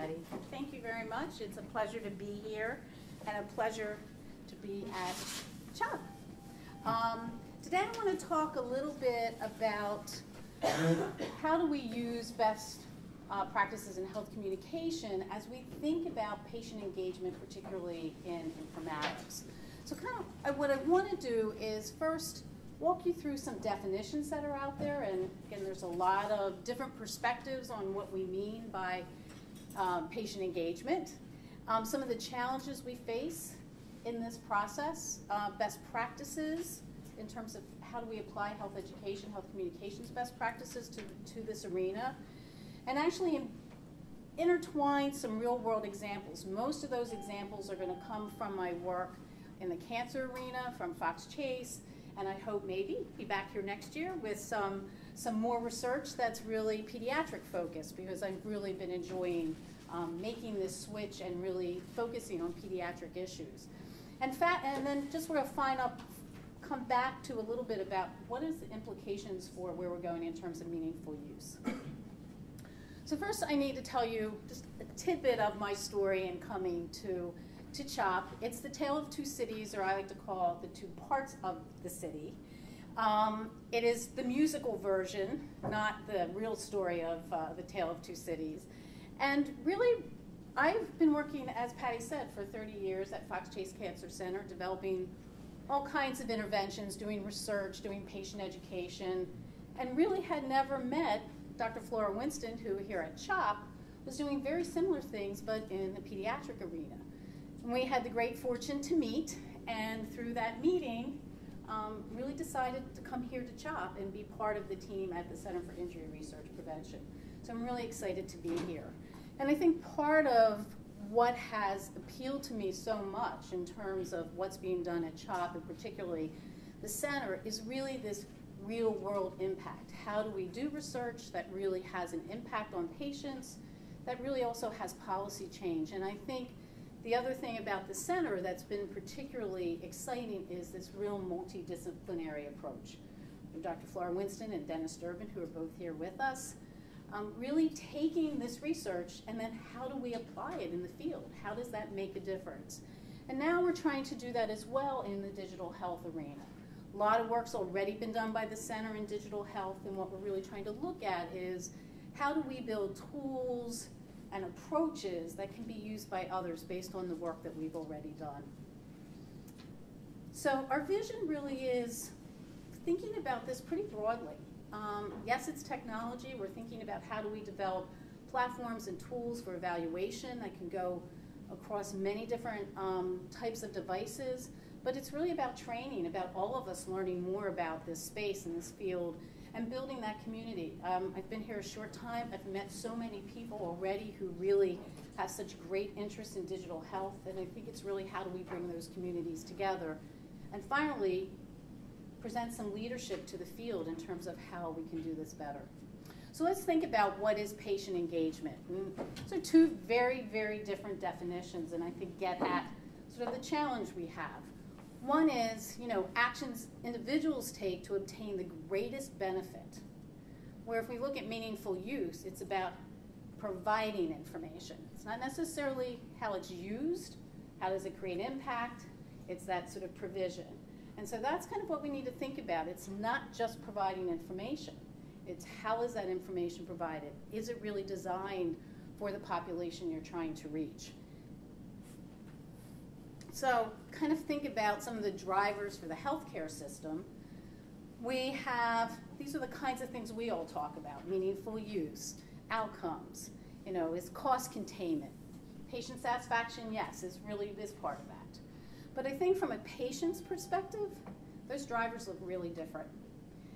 Patty. Thank you very much. It's a pleasure to be here and a pleasure to be at CHOP. Today I want to talk a little bit about how do we use best practices in health communication as we think about patient engagement, particularly in informatics. So what I want to do is first walk you through some definitions that are out there, and again, there's a lot of different perspectives on what we mean by patient engagement. Some of the challenges we face in this process, best practices in terms of how do we apply health education, health communications best practices to this arena, and actually intertwine some real world examples. Most of those examples are going to come from my work in the cancer arena, from Fox Chase, and I hope maybe be back here next year with some more research that's really pediatric focused, because I've really been enjoying making this switch and really focusing on pediatric issues. And then just sort of come back to a little bit about what is the implications for where we're going in terms of meaningful use. So first I need to tell you just a tidbit of my story in coming to CHOP. It's the tale of two cities, or I like to call it the two parts of the city. It is the musical version, not the real story of the tale of two cities. And really, I've been working, as Patty said, for 30 years at Fox Chase Cancer Center, developing all kinds of interventions, doing research, doing patient education, and really had never met Dr. Flora Winston, who here at CHOP was doing very similar things, but in the pediatric arena. And we had the great fortune to meet, and through that meeting, really decided to come here to CHOP and be part of the team at the Center for Injury Research Prevention. So I'm really excited to be here. And I think part of what has appealed to me so much in terms of what's being done at CHOP, and particularly the center, is really this real world impact. How do we do research that really has an impact on patients, that really also has policy change? And I think the other thing about the center that's been particularly exciting is this real multidisciplinary approach. Dr. Flora Winston and Dennis Durbin, who are both here with us, really taking this research and then how do we apply it in the field? How does that make a difference? And now we're trying to do that as well in the digital health arena. A lot of work's already been done by the center in digital health, and what we're really trying to look at is how do we build tools and approaches that can be used by others based on the work that we've already done. So our vision really is thinking about this pretty broadly. Yes, it's technology. We're thinking about how do we develop platforms and tools for evaluation that can go across many different types of devices, but it's really about training, about all of us learning more about this space and this field and building that community. I've been here a short time. I've met so many people already who really have such great interest in digital health, and I think it's really how do we bring those communities together. And finally, present some leadership to the field in terms of how we can do this better. So let's think about what is patient engagement. So two very, very different definitions, and I think get at sort of the challenge we have. One is, actions individuals take to obtain the greatest benefit. Where if we look at meaningful use, it's about providing information. It's not necessarily how it's used, how does it create impact, it's that sort of provision. And so that's kind of what we need to think about. It's not just providing information. It's how is that information provided? Is it really designed for the population you're trying to reach? So kind of think about some of the drivers for the healthcare system. These are the kinds of things we all talk about: meaningful use, outcomes, is cost containment. Patient satisfaction, yes, is really this part of that. But I think from a patient's perspective, those drivers look really different.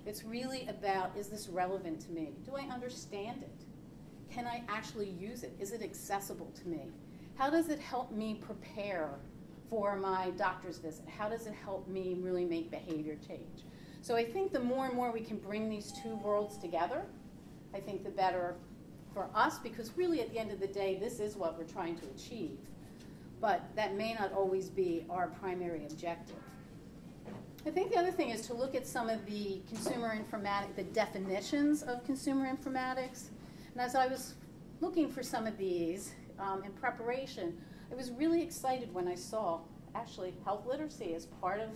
It's really about, is this relevant to me? Do I understand it? Can I actually use it? Is it accessible to me? How does it help me prepare for my doctor's visit? How does it help me really make behavior change? So I think the more and more we can bring these two worlds together, I think the better for us, because really at the end of the day, this is what we're trying to achieve. But that may not always be our primary objective. I think the other thing is to look at some of the consumer informatics, the definitions of consumer informatics. And as I was looking for some of these in preparation, I was really excited when I saw actually health literacy as part of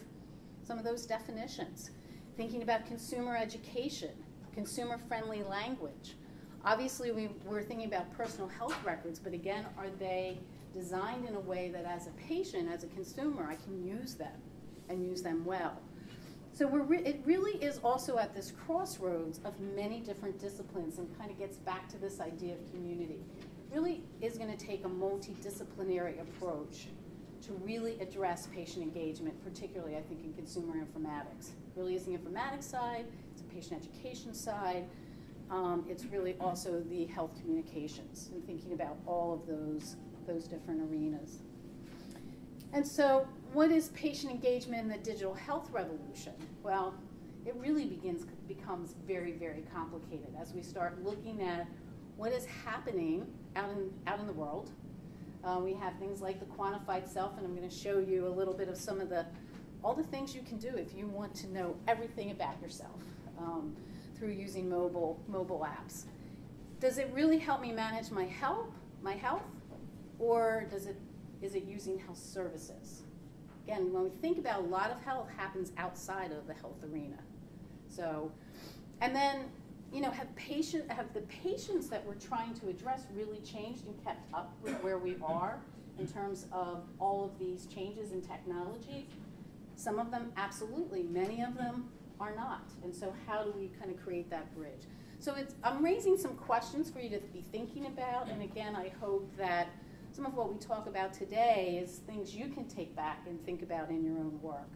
some of those definitions. Thinking about consumer education, consumer-friendly language. Obviously, we're thinking about personal health records, but again, are they designed in a way that as a patient, as a consumer, I can use them and use them well? So it really is also at this crossroads of many different disciplines and kind of gets back to this idea of community. It really is going to take a multidisciplinary approach to really address patient engagement, particularly I think in consumer informatics. It really is the informatics side, it's a patient education side, it's really also the health communications and thinking about all of those different arenas. And so what is patient engagement in the digital health revolution? Well, it really becomes very, very complicated as we start looking at what is happening out in the world. We have things like the quantified self, and I'm going to show you a little bit of some of all the things you can do if you want to know everything about yourself through using mobile apps. Does it really help me manage my health, or is it using health services? Again, when we think about a lot of health happens outside of the health arena. So, and then, you know, have the patients that we're trying to address really changed and kept up with where we are in terms of all of these changes in technology? Some of them, absolutely. Many of them are not. And so how do we kind of create that bridge? So I'm raising some questions for you to be thinking about. And again, I hope that some of what we talk about today is things you can take back and think about in your own work.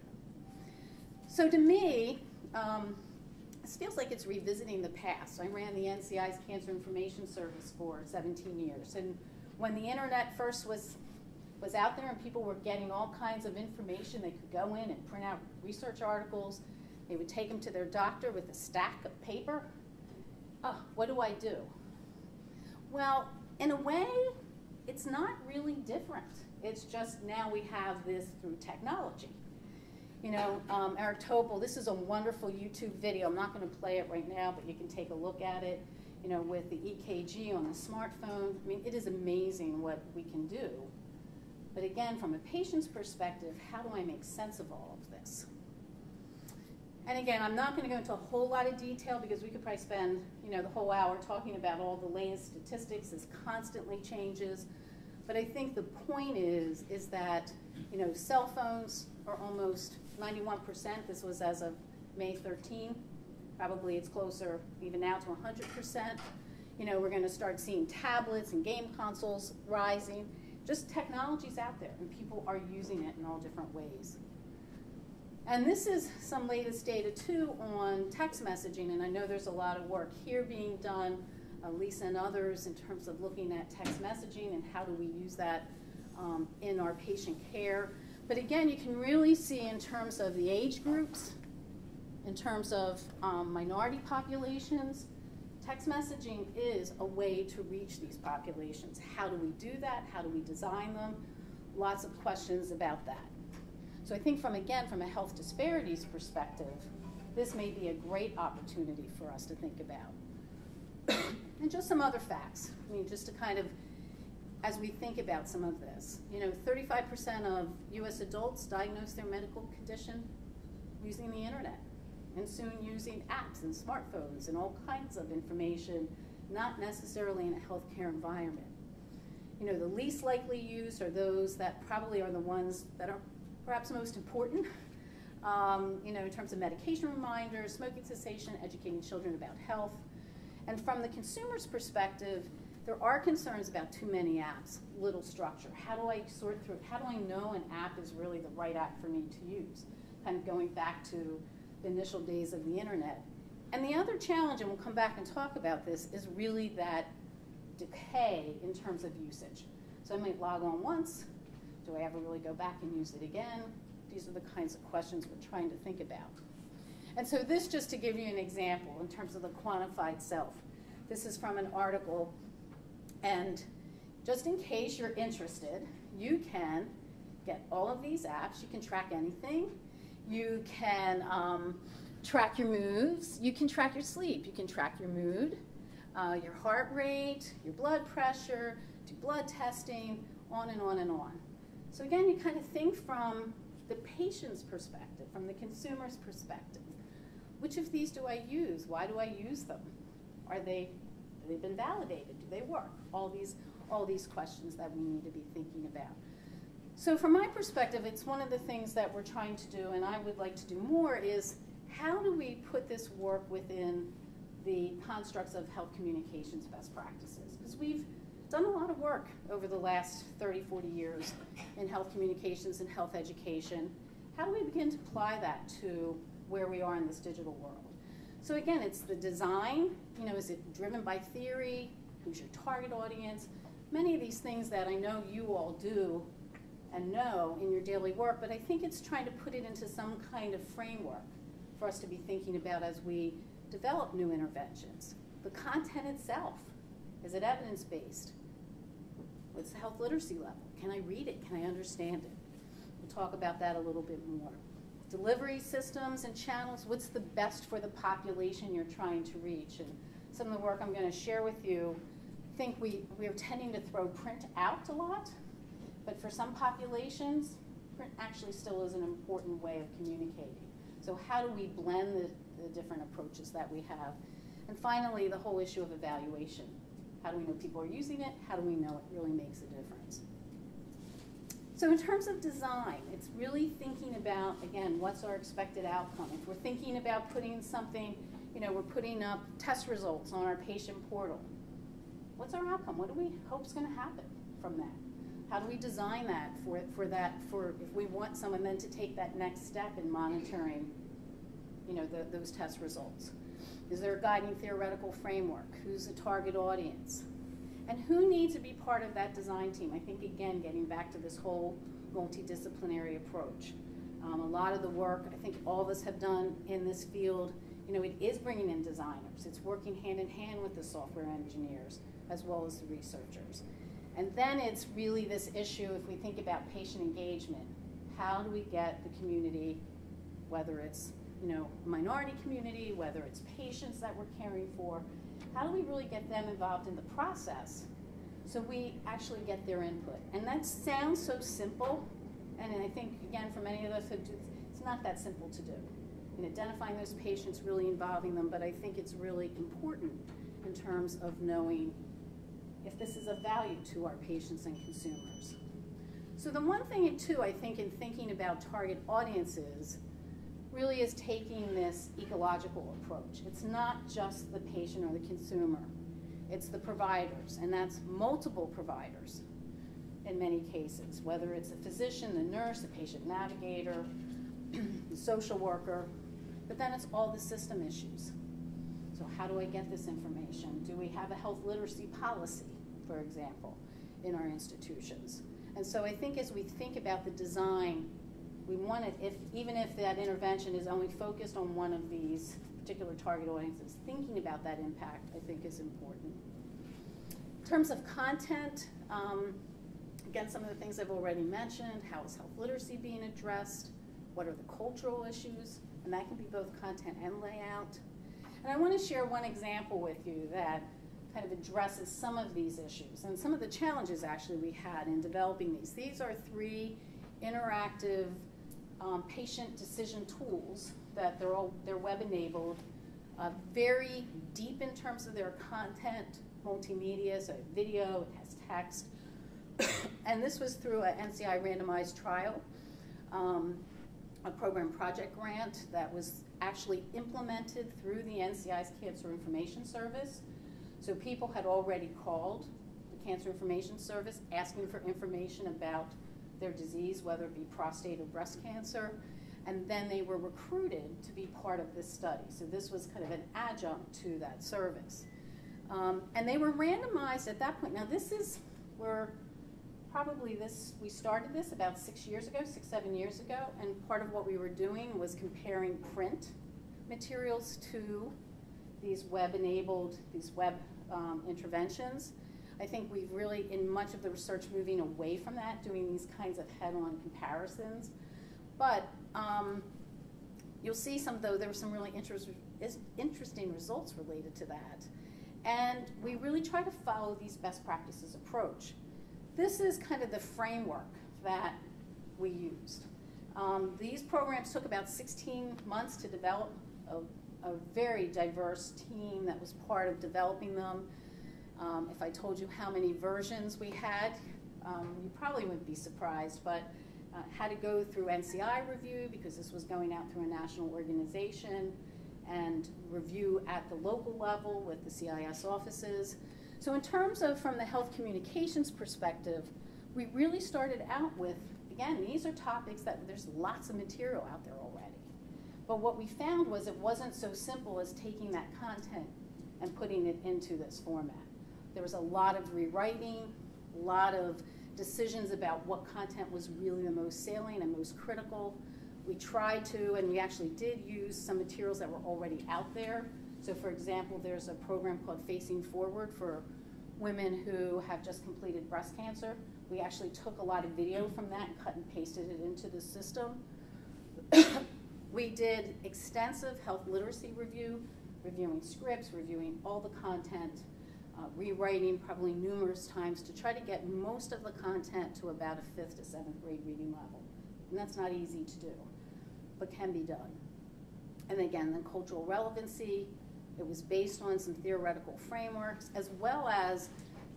So to me, this feels like it's revisiting the past. I ran the NCI's Cancer Information Service for 17 years. And when the internet first was out there and people were getting all kinds of information, they could go in and print out research articles. They would take them to their doctor with a stack of paper. Oh, what do I do? Well, in a way, it's not really different. It's just now we have this through technology. You know, Eric Topol, this is a wonderful YouTube video. I'm not going to play it right now, but you can take a look at it, you know, with the EKG on the smartphone. I mean, it is amazing what we can do. But again, from a patient's perspective, how do I make sense of all of this? And again, I'm not going to go into a whole lot of detail because we could probably spend, you know, the whole hour talking about all the latest statistics. This constantly changes. But I think the point is that, you know, cell phones are almost 91%. This was as of May 13. Probably it's closer even now to 100%. You know, we're going to start seeing tablets and game consoles rising. Just technology's out there, and people are using it in all different ways. And this is some latest data, too, on text messaging. And I know there's a lot of work here being done, Lisa and others, in terms of looking at text messaging and how do we use that in our patient care. But again, you can really see in terms of the age groups, in terms of minority populations, text messaging is a way to reach these populations. How do we do that? How do we design them? Lots of questions about that. So I think from a health disparities perspective, this may be a great opportunity for us to think about. And just some other facts. I mean, just to kind of, as we think about some of this, you know, 35% of US adults diagnose their medical condition using the internet, and soon using apps and smartphones and all kinds of information, not necessarily in a healthcare environment. You know, the least likely used are those that probably are the ones that are perhaps most important, you know, in terms of medication reminders, smoking cessation, educating children about health. And from the consumer's perspective, there are concerns about too many apps, little structure. How do I sort through, how do I know an app is really the right app for me to use? Kind of going back to the initial days of the internet. And the other challenge, and we'll come back and talk about this, is really that decay in terms of usage. So I might log on once. Do I ever really go back and use it again? These are the kinds of questions we're trying to think about. And so this, just to give you an example in terms of the quantified self. This is from an article, and just in case you're interested, you can get all of these apps. You can track anything. You can track your moves. You can track your sleep. You can track your mood. your heart rate, your blood pressure, do blood testing, on and on and on. So again, you kind of think from the patient's perspective, from the consumer's perspective. Which of these do I use? Why do I use them? Have they been validated? Do they work? All these questions that we need to be thinking about. So from my perspective, it's one of the things that we're trying to do, and I would like to do more, is how do we put this work within the constructs of health communications best practices? Because we've done a lot of work over the last 30, 40 years in health communications and health education. How do we begin to apply that to where we are in this digital world? So again, it's the design, is it driven by theory? Who's your target audience? Many of these things that I know you all do and know in your daily work, but I think it's trying to put it into some kind of framework for us to be thinking about as we develop new interventions. The content itself, is it evidence-based? What's the health literacy level? Can I read it? Can I understand it? We'll talk about that a little bit more. Delivery systems and channels, what's the best for the population you're trying to reach? And some of the work I'm going to share with you, I think we're tending to throw print out a lot, but for some populations, print actually still is an important way of communicating. So how do we blend the different approaches that we have? And finally, the whole issue of evaluation. How do we know people are using it? How do we know it really makes a difference? So in terms of design, it's really thinking about, again, what's our expected outcome? If we're thinking about putting something, we're putting up test results on our patient portal. What's our outcome? What do we hope is going to happen from that? How do we design that for if we want someone then to take that next step in monitoring, those test results? Is there a guiding theoretical framework? Who's the target audience? And who needs to be part of that design team? I think, again, getting back to this whole multidisciplinary approach. A lot of the work I think all of us have done in this field, it is bringing in designers. It's working hand in hand with the software engineers as well as the researchers. And then it's really this issue, if we think about patient engagement, how do we get the community, whether it's minority community, whether it's patients that we're caring for, how do we really get them involved in the process so we actually get their input? And that sounds so simple, and I think, again, for many of us, it's not that simple to do. In identifying those patients, really involving them, but I think it's really important in terms of knowing if this is of value to our patients and consumers. So the one thing, too, I think in thinking about target audiences really is taking this ecological approach. It's not just the patient or the consumer. It's the providers, and that's multiple providers in many cases, whether it's a physician, the nurse, the patient navigator, the social worker, but then it's all the system issues. So how do I get this information? Do we have a health literacy policy, for example, in our institutions? And so I think as we think about the design, we want it, even if that intervention is only focused on one of these particular target audiences, thinking about that impact, I think, is important. In terms of content, again, some of the things I've already mentioned, how is health literacy being addressed? What are the cultural issues? And that can be both content and layout. And I want to share one example with you that kind of addresses some of these issues and some of the challenges, actually, we had in developing these. These are 3 interactive patient decision tools that they're web-enabled, very deep in terms of their content, multimedia, so video, it has text. And this was through an NCI randomized trial, a program project grant that was actually implemented through the NCI's Cancer Information Service. So people had already called the Cancer Information Service asking for information about their disease, whether it be prostate or breast cancer, and then they were recruited to be part of this study. So this was kind of an adjunct to that service. And they were randomized at that point. Now this is where probably we started this about 6 years ago, 6, 7 years ago, and part of what we were doing was comparing print materials to these web-enabled, these web interventions. I think we've really, in much of the research, moving away from that, doing these kinds of head-on comparisons. But you'll see there were some really interesting results related to that. And we really try to follow these best practices approach. This is kind of the framework that we used. These programs took about 16 months to develop, a very diverse team that was part of developing them. If I told you how many versions we had, you probably wouldn't be surprised, but had to go through NCI review because this was going out through a national organization, and review at the local level with the CIS offices. So in terms of from the health communications perspective, we really started out with, again, these are topics that there's lots of material out there already. But what we found was it wasn't so simple as taking that content and putting it into this format. There was a lot of rewriting, a lot of decisions about what content was really the most salient and most critical. We tried to, and we actually did use some materials that were already out there. So for example, there's a program called Facing Forward for women who have just completed breast cancer. We actually took a lot of video from that and cut and pasted it into the system. We did extensive health literacy review, reviewing scripts, reviewing all the content, rewriting probably numerous times to try to get most of the content to about a 5th to 7th grade reading level. And that's not easy to do, but can be done. And again, the cultural relevancy, it was based on some theoretical frameworks as well as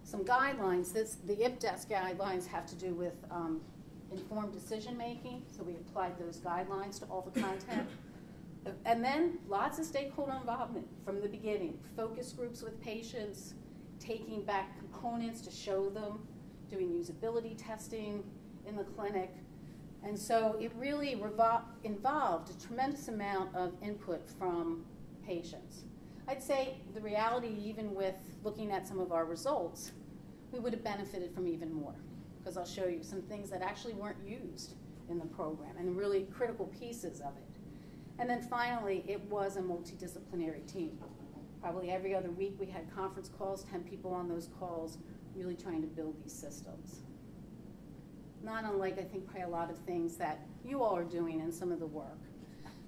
some guidelines. The IPDES guidelines have to do with informed decision making, so we applied those guidelines to all the content. And then lots of stakeholder involvement from the beginning, focus groups with patients, taking back components to show them, doing usability testing in the clinic. And so it really involved a tremendous amount of input from patients. I'd say the reality, even with looking at some of our results, we would have benefited from even more, because I'll show you some things that actually weren't used in the program and really critical pieces of it. And then finally, it was a multidisciplinary team. Probably every other week we had conference calls, 10 people on those calls, really trying to build these systems. Not unlike, I think, probably a lot of things that you all are doing in some of the work.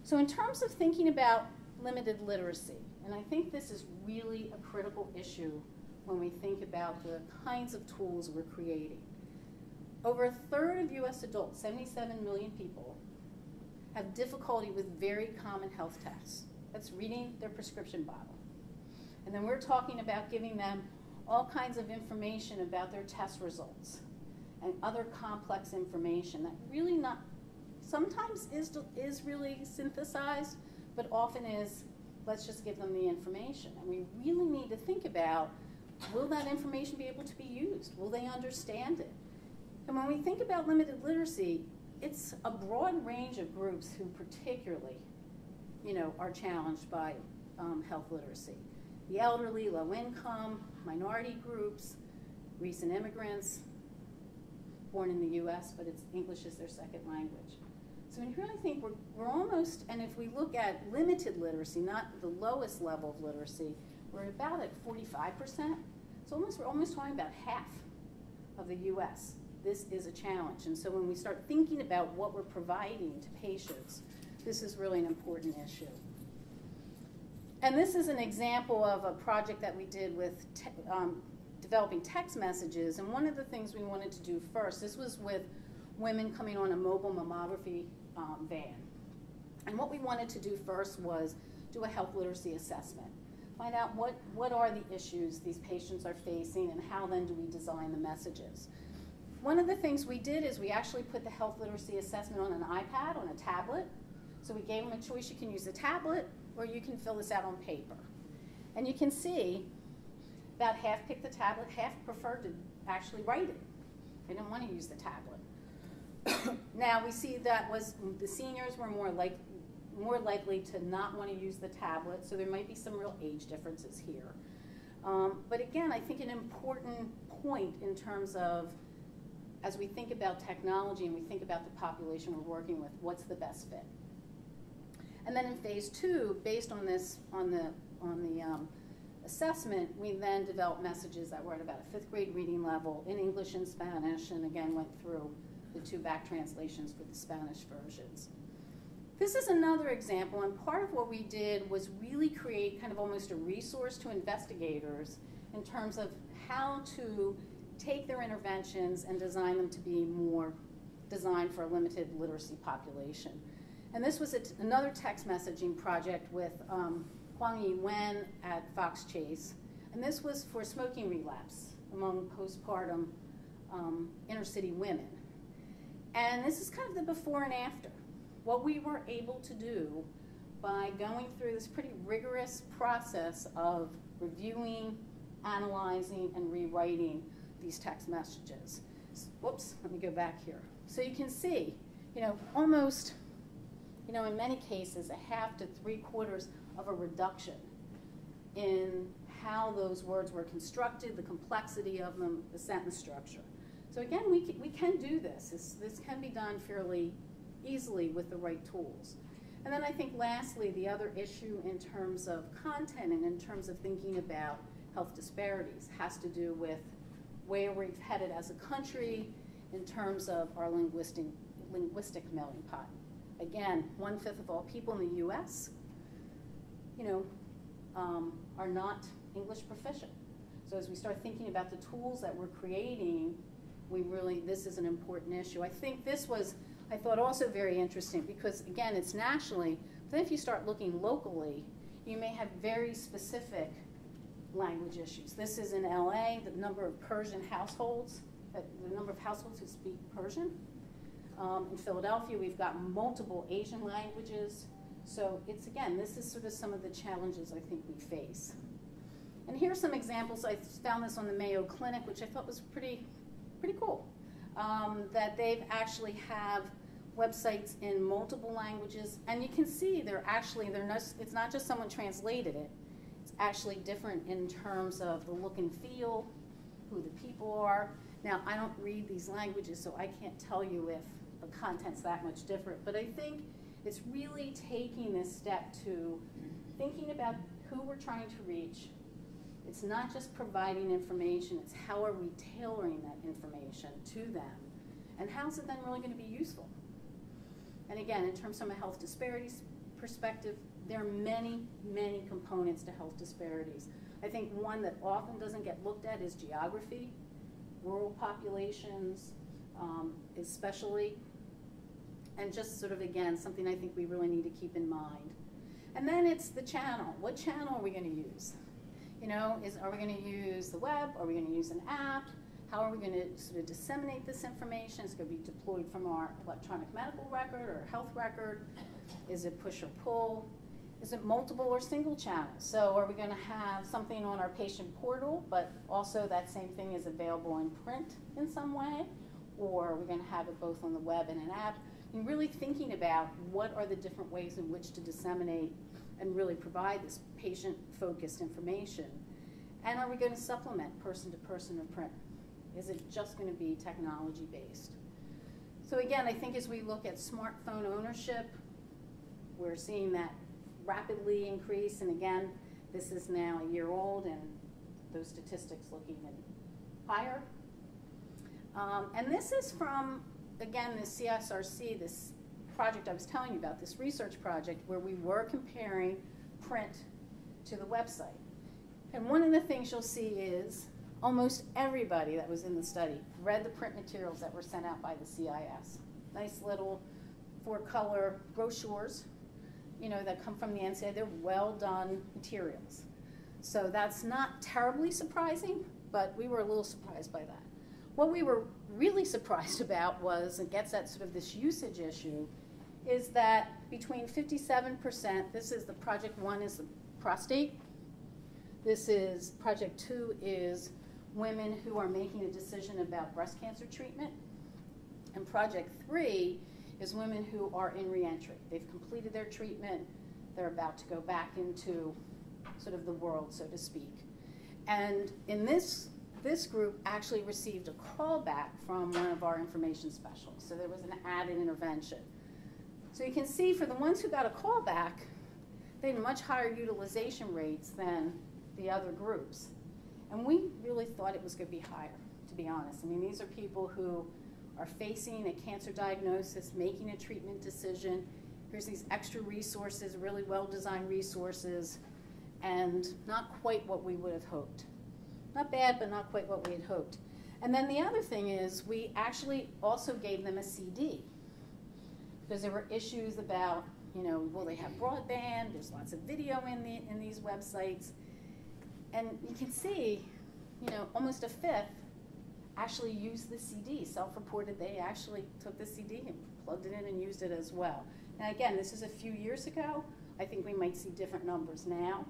So in terms of thinking about limited literacy, and I think this is really a critical issue when we think about the kinds of tools we're creating. Over 1/3 of US adults, 77 million people, have difficulty with very common health tests. That's reading their prescription bottle. And then we're talking about giving them all kinds of information about their test results and other complex information that really not, sometimes is really synthesized, but often is, let's just give them the information. And we really need to think about, will that information be able to be used? Will they understand it? And when we think about limited literacy, it's a broad range of groups who particularly, are challenged by health literacy. The elderly, low income, minority groups, recent immigrants, born in the US, but English is their second language. So when you really think we're almost, and if we look at limited literacy, not the lowest level of literacy, we're about at 45%. So we're almost talking about half of the US. This is a challenge. And so when we start thinking about what we're providing to patients, this is really an important issue. And this is an example of a project that we did with developing text messages. And one of the things we wanted to do first, this was with women coming on a mobile mammography van. And what we wanted to do first was do a health literacy assessment. Find out what are the issues these patients are facing and how then do we design the messages. One of the things we did is we actually put the health literacy assessment on an iPad, on a tablet. So we gave them a choice. You can use the tablet or you can fill this out on paper. And you can see about half picked the tablet, half preferred to actually write it. They didn't want to use the tablet. Now we see that was the seniors were more likely to not want to use the tablet, so there might be some real age differences here. But again, I think an important point in terms of, as we think about technology and we think about the population we're working with, what's the best fit? And then in phase 2, based on this, on the assessment, we then developed messages that were at about a 5th grade reading level in English and Spanish, and again went through the 2 back translations for the Spanish versions. This is another example, and part of what we did was really create kind of almost a resource to investigators in terms of how to take their interventions and design them to be more designed for a limited literacy population. And this was another text messaging project with Huang-Yi Wen at Fox Chase, and this was for smoking relapse among postpartum inner city women. And this is kind of the before and after. What we were able to do by going through this pretty rigorous process of reviewing, analyzing, and rewriting these text messages. Whoops, let me go back here. So you can see, almost, in many cases, a half to 3/4 of a reduction in how those words were constructed, the complexity of them, the sentence structure. So again, we can do this. This can be done fairly easily with the right tools. And then I think lastly, the other issue in terms of content and in terms of thinking about health disparities has to do with where we've headed as a country in terms of our linguistic melting pot. Again, 1/5 of all people in the US, are not English proficient. So as we start thinking about the tools that we're creating, this is an important issue. I think this was, I thought, also very interesting because, again, it's nationally, but then if you start looking locally, you may have very specific language issues. This is in LA, the number of Persian households, the number of households who speak Persian. In Philadelphia, we've got multiple Asian languages. So it's, again, this is sort of some of the challenges I think we face. And here are some examples. I found this on the Mayo Clinic, which I thought was pretty cool, that they've actually have websites in multiple languages. And you can see it's not just someone translated it. It's actually different in terms of the look and feel, who the people are. Now, I don't read these languages, so I can't tell you if the content's that much different. But I think it's really taking this step to thinking about who we're trying to reach. It's not just providing information, it's how are we tailoring that information to them, and how's it then really going to be useful? And again, in terms of a health disparities perspective, there are many, many components to health disparities. I think one that often doesn't get looked at is geography, rural populations especially, and just sort of, again, something I think we really need to keep in mind. And then it's the channel. What channel are we going to use? Are we going to use the web? Are we going to use an app? How are we going to sort of disseminate this information? It's going to be deployed from our electronic medical record or health record. Is it push or pull? Is it multiple or single channels? So are we going to have something on our patient portal, but also that same thing is available in print in some way? Or are we going to have it both on the web and an app? And really thinking about what are the different ways in which to disseminate and really provide this patient-focused information. And are we going to supplement person-to-person or print? Is it just going to be technology-based? So again, I think as we look at smartphone ownership, we're seeing that rapidly increase. And again, this is now a year old, and those statistics look even higher. And this is from, again, the CSRC, this project I was telling you about, this research project where we were comparing print to the website. And one of the things you'll see is almost everybody that was in the study read the print materials that were sent out by the CIS. Nice little 4-color brochures, that come from the NCI. They're well done materials. So that's not terribly surprising, but we were a little surprised by that. What we were really surprised about was, it gets at sort of this usage issue, is that between 57%, this is the project 1 is the prostate, project 2 is women who are making a decision about breast cancer treatment, and project 3 is women who are in reentry. They've completed their treatment, they're about to go back into sort of the world, so to speak. And in this group actually received a callback from one of our information specialists, so there was an added intervention. So you can see for the ones who got a callback, they had much higher utilization rates than the other groups. And we really thought it was going to be higher, to be honest. I mean, these are people who are facing a cancer diagnosis, making a treatment decision, here's these extra resources, really well-designed resources, and not quite what we would have hoped. Not bad, but not quite what we had hoped. And then the other thing is we actually also gave them a CD because there were issues about, you know, will they have broadband? There's lots of video in these websites. And you can see, you know, almost a fifth actually used the CD, self-reported they actually took the CD and plugged it in and used it as well. Now again, this is a few years ago. I think we might see different numbers now.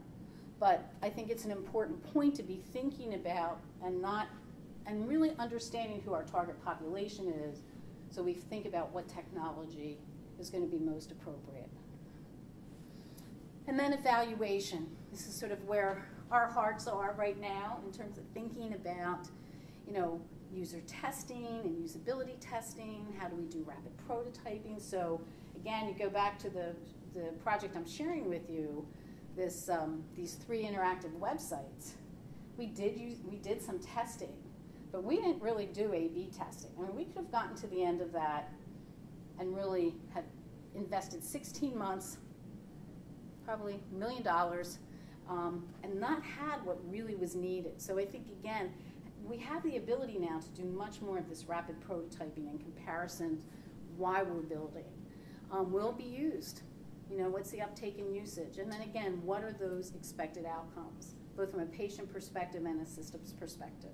But I think it's an important point to be thinking about and really understanding who our target population is, so we think about what technology is going to be most appropriate. And then evaluation. This is sort of where our hearts are right now in terms of thinking about, you know, user testing and usability testing. How do we do rapid prototyping? So again, you go back to the project I'm sharing with you, these 3 interactive websites. We did some testing, but we didn't really do A/B testing. I mean, we could have gotten to the end of that and really have invested 16 months, probably $1 million, and not had what really was needed. So I think, again, we have the ability now to do much more of this rapid prototyping and comparisons while we're building. Will be used. You know, what's the uptake and usage? And then again, what are those expected outcomes, both from a patient perspective and a systems perspective?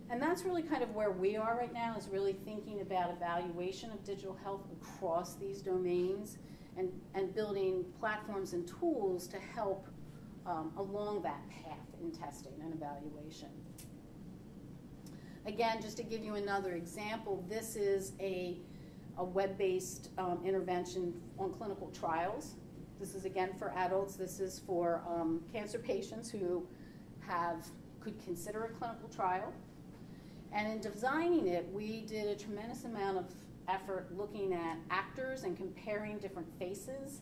And that's really kind of where we are right now, is really thinking about evaluation of digital health across these domains and building platforms and tools to help along that path in testing and evaluation. Again, just to give you another example, this is a web-based intervention on clinical trials. This is again for adults. This is for cancer patients who could consider a clinical trial. And in designing it, we did a tremendous amount of effort looking at actors and comparing different faces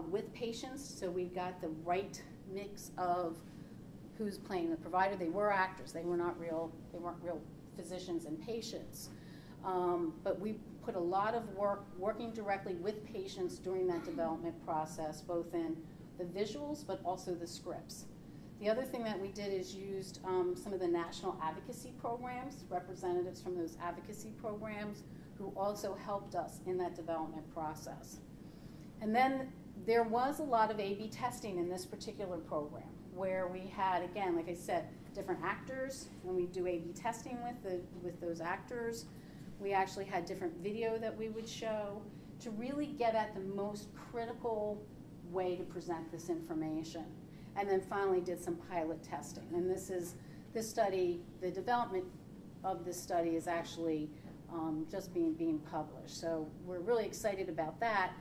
with patients. So we got the right mix of who's playing the provider. They were actors. They weren't real physicians and patients. But we put a lot of work working directly with patients during that development process, both in the visuals but also the scripts. The other thing that we did is used some of the national advocacy programs, representatives from those advocacy programs who also helped us in that development process. And then there was a lot of A/B testing in this particular program, where we had, again, like I said, different actors, and we do A/B testing with those actors. We actually had different video that we would show to really get at the most critical way to present this information. And then finally did some pilot testing. And this study, the development of this study is actually just being published. So we're really excited about that.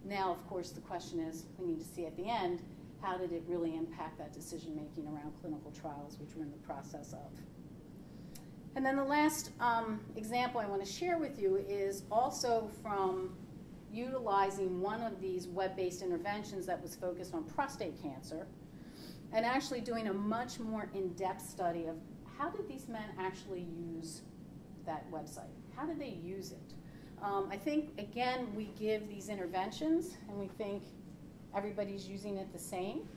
Now, of course, the question is, we need to see at the end, how did it really impact that decision making around clinical trials, which we're in the process of. And then the last example I want to share with you is also from utilizing one of these web-based interventions that was focused on prostate cancer, and actually doing a much more in-depth study of how did these men actually use that website? How did they use it? I think, again, we give these interventions and we think everybody's using it the same.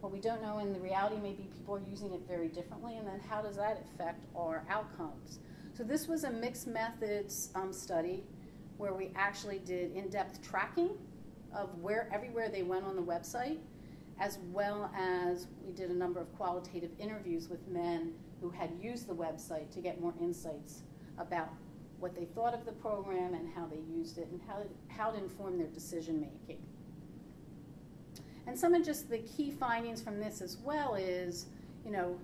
What we don't know in the reality, maybe people are using it very differently, and then how does that affect our outcomes? So this was a mixed methods study where we actually did in-depth tracking of everywhere they went on the website, as well as we did a number of qualitative interviews with men who had used the website to get more insights about what they thought of the program and how they used it and how to inform their decision making. And some of just the key findings from this as well is, you know,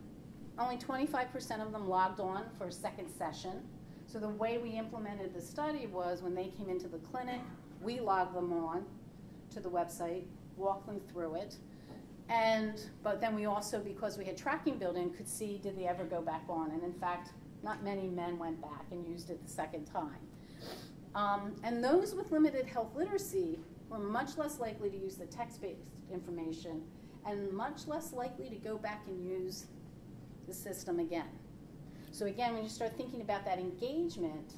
only 25% of them logged on for a second session. So the way we implemented the study was when they came into the clinic, we logged them on to the website, walked them through it. But then we also, because we had tracking built in, could see did they ever go back on. And in fact, not many men went back and used it the second time. And those with limited health literacy were much less likely to use the text-based information and much less likely to go back and use the system again. So again, when you start thinking about that engagement,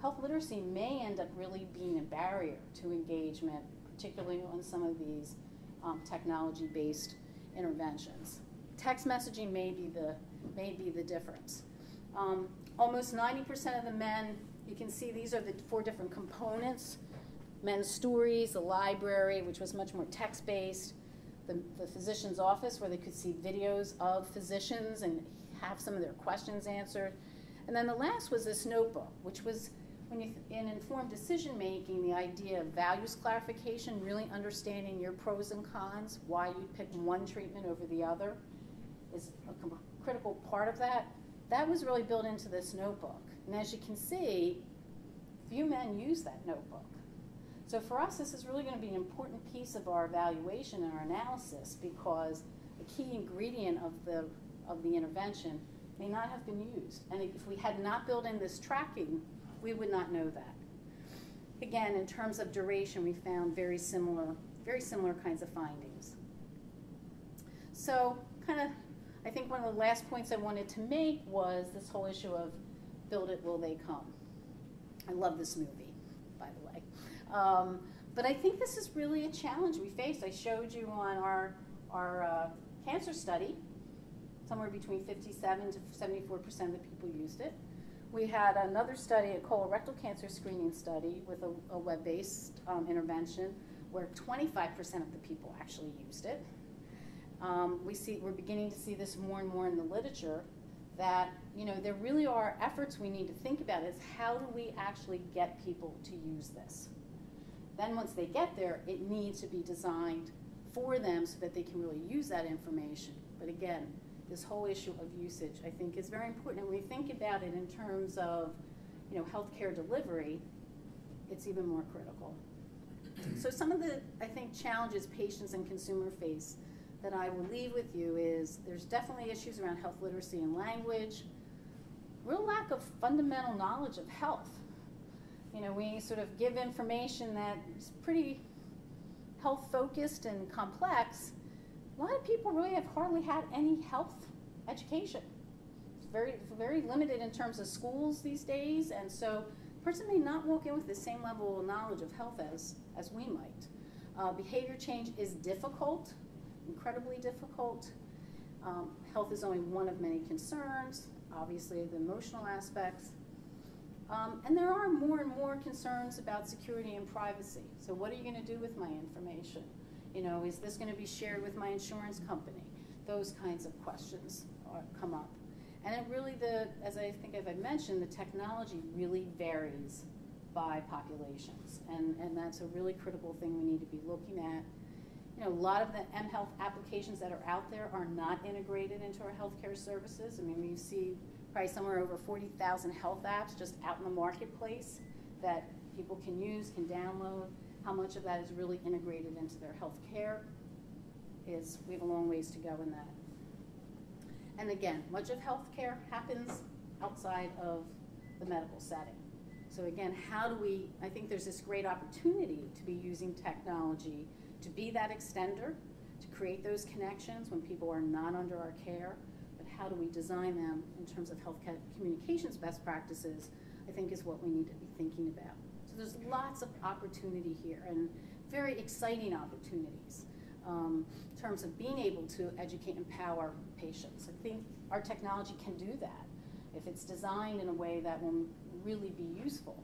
health literacy may end up really being a barrier to engagement, particularly on some of these technology-based interventions. Text messaging may be the difference. Almost 90% of the men, you can see these are the 4 different components: men's stories, the library, which was much more text-based, the physician's office, where they could see videos of physicians and have some of their questions answered. And then the last was this notebook, which was, in informed decision making, the idea of values clarification, really understanding your pros and cons, why you pick one treatment over the other, is a critical part of that. That was really built into this notebook. And as you can see, few men use that notebook. So for us, this is really going to be an important piece of our evaluation and our analysis, because a key ingredient of the intervention may not have been used. And if we had not built in this tracking, we would not know that. Again, in terms of duration, we found very similar kinds of findings. So I think one of the last points I wanted to make was this whole issue of build it, will they come? I love this movie, by the way. But I think this is really a challenge we face. I showed you on our cancer study, somewhere between 57 to 74% of the people used it. We had another study, a colorectal cancer screening study with a web-based intervention, where 25% of the people actually used it. We're beginning to see this more and more in the literature, that there really are efforts we need to think about is how do we actually get people to use this? Then once they get there, it needs to be designed for them so that they can really use that information. But again, this whole issue of usage, I think, is very important. And when we think about it in terms of healthcare delivery, it's even more critical. So some of the, I think, challenges patients and consumer face that I will leave with you is there's definitely issues around health literacy and language, real lack of fundamental knowledge of health. We sort of give information that is pretty health-focused and complex. A lot of people really have hardly had any health education. It's very limited in terms of schools these days, and so a person may not walk in with the same level of knowledge of health as we might. Behavior change is difficult, incredibly difficult. Health is only one of many concerns, obviously the emotional aspects. And there are more and more concerns about security and privacy. So what are you going to do with my information? Is this going to be shared with my insurance company? Those kinds of questions come up. And it really, as I mentioned, the technology really varies by populations. And that's a really critical thing we need to be looking at. A lot of the mHealth applications that are out there are not integrated into our healthcare services. I mean, we see probably somewhere over 40,000 health apps just out in the marketplace that people can use, can download. How much of that is really integrated into their health care we have a long ways to go in that. And again, much of healthcare happens outside of the medical setting. So again, I think there's this great opportunity to be using technology to be that extender, to create those connections when people are not under our care. But how do we design them in terms of health communications best practices, I think is what we need to be thinking about. So there's lots of opportunity here, and very exciting opportunities in terms of being able to educate and empower patients. I think our technology can do that if it's designed in a way that will really be useful.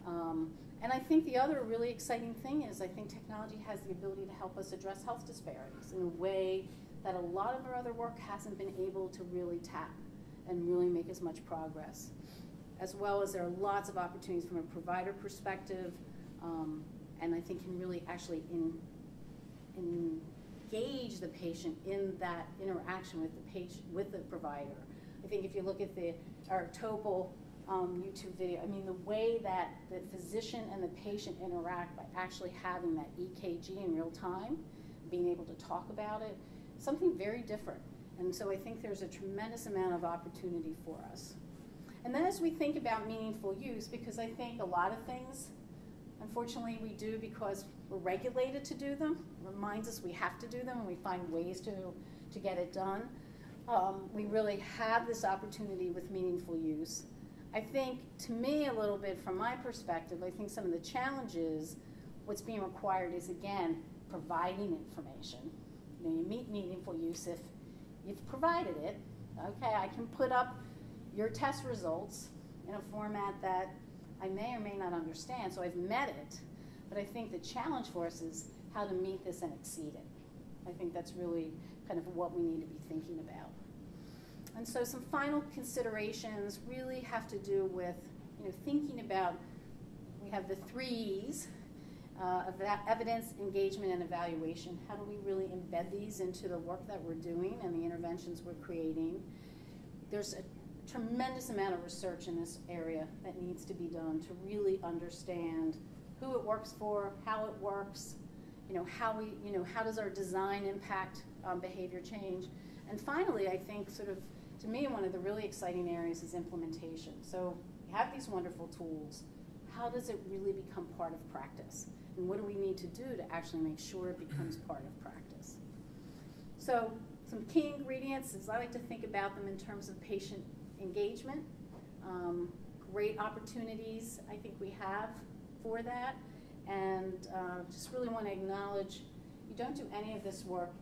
And I think the other really exciting thing is I think technology has the ability to help us address health disparities in a way that a lot of our other work hasn't been able to really tap and really make as much progress. As well as there are lots of opportunities from a provider perspective, and I think can really actually engage the patient in that interaction with the patient, with the provider. I think if you look at our Topol YouTube video, I mean, the way that the physician and the patient interact by actually having that EKG in real time, being able to talk about it, something very different. And so I think there's a tremendous amount of opportunity for us. And then as we think about meaningful use, because I think a lot of things, unfortunately, we do because we're regulated to do them. It reminds us we have to do them, and we find ways to get it done. We really have this opportunity with meaningful use. I think, to me, a little bit from my perspective, I think some of the challenges, what's being required is, again, providing information. You know, you meet meaningful use if you've provided it. Okay, I can put up your test results in a format that I may or may not understand, so I've met it. But I think the challenge for us is how to meet this and exceed it. I think that's really kind of what we need to be thinking about. And so some final considerations really have to do with, you know, thinking about, we have the 3 E's of that: evidence, engagement, and evaluation. How do we really embed these into the work that we're doing and the interventions we're creating? There's a tremendous amount of research in this area that needs to be done to really understand who it works for, how it works, you know, how does our design impact behavior change? And finally, I think sort of, to me, one of the really exciting areas is implementation. So we have these wonderful tools. How does it really become part of practice? And what do we need to do to actually make sure it becomes part of practice? So some key ingredients is I like to think about them in terms of patient engagement. Great opportunities I think we have for that. And just really want to acknowledge you don't do any of this work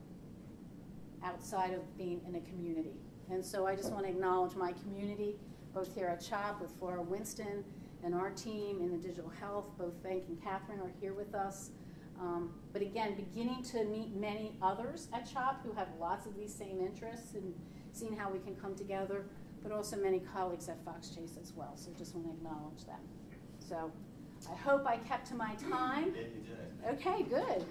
outside of being in a community. And so I just want to acknowledge my community, both here at CHOP with Flora Winston and our team in the digital health. Both Venk and Catherine are here with us. But again, beginning to meet many others at CHOP who have lots of these same interests and seeing how we can come together, but also many colleagues at Fox Chase as well. So just want to acknowledge them. So I hope I kept to my time. Yeah, you did. Okay, good.